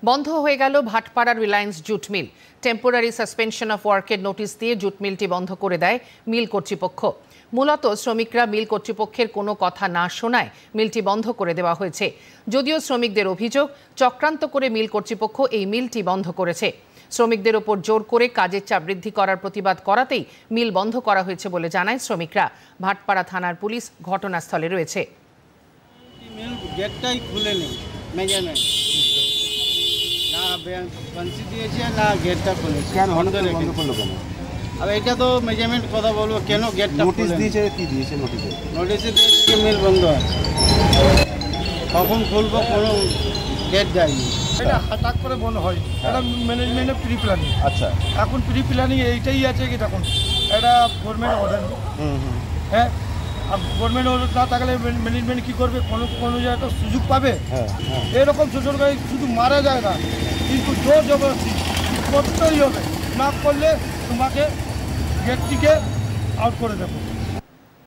বন্ধ হয়ে গেল Bhatpara Reliance jute mill. Temporary suspension of ওয়ার্কের নোটিশ দিয়ে জুট মিলটি বন্ধ করে দেয় মিল কর্তৃপক্ষ। মূলত শ্রমিকরা মিল কর্তৃপক্ষের কোনো কথা না শোনায় মিলটি বন্ধ করে দেওয়া হয়েছে। যদিও শ্রমিকদের অভিযোগ, চক্রান্ত করে মিল কর্তৃপক্ষ এই মিলটি বন্ধ করেছে। শ্রমিকদের ওপর জোর করে কাজের চাপ বৃদ্ধি করার প্রতিবাদ করাতেই মিল বন্ধ করা হয়েছে বলে জানায় শ্রমিকরা। ভাটপাড়া থানার পুলিশ ঘটনাস্থলে রয়েছে। মিল গেটটাই খুলেনি, মেজারমেন্ট না ফ্যান্সি দিয়েছে না গেটটা খুলেছে। কেন বন্ধ করলো কেন? আর এটা তো মেজারমেন্ট কথা বলবো, কেন গেটটা নোটিশ দিয়েছে? কি দিয়েছে নোটিশে? নোটিশে দিয়েছে কি মিল বন্ধ আছে, কখন খুলবো কোনো ডেট দেয়নি। এটা হঠাৎ করে বন্ধ হয়, এটা ম্যানেজমেন্টের প্রি প্ল্যানিং। আচ্ছা, এখন প্রি প্ল্যানিং এইটাই আছে কি দেখুন, এটা গভর্নমেন্ট অর্ডার। হ্যাঁ, আর গভর্নমেন্ট অর্ডার না থাকলে ম্যানেজমেন্ট কী করবে? কোনো জায়গায় তো সুযোগ পাবে। এরকম শ্বশুরবাড়ি শুধু মারা যায় না, কিন্তু জোর জবরদস্তি করতেই হবে, না করলে তোমাকে গেটটিকে আউট করে দেবো।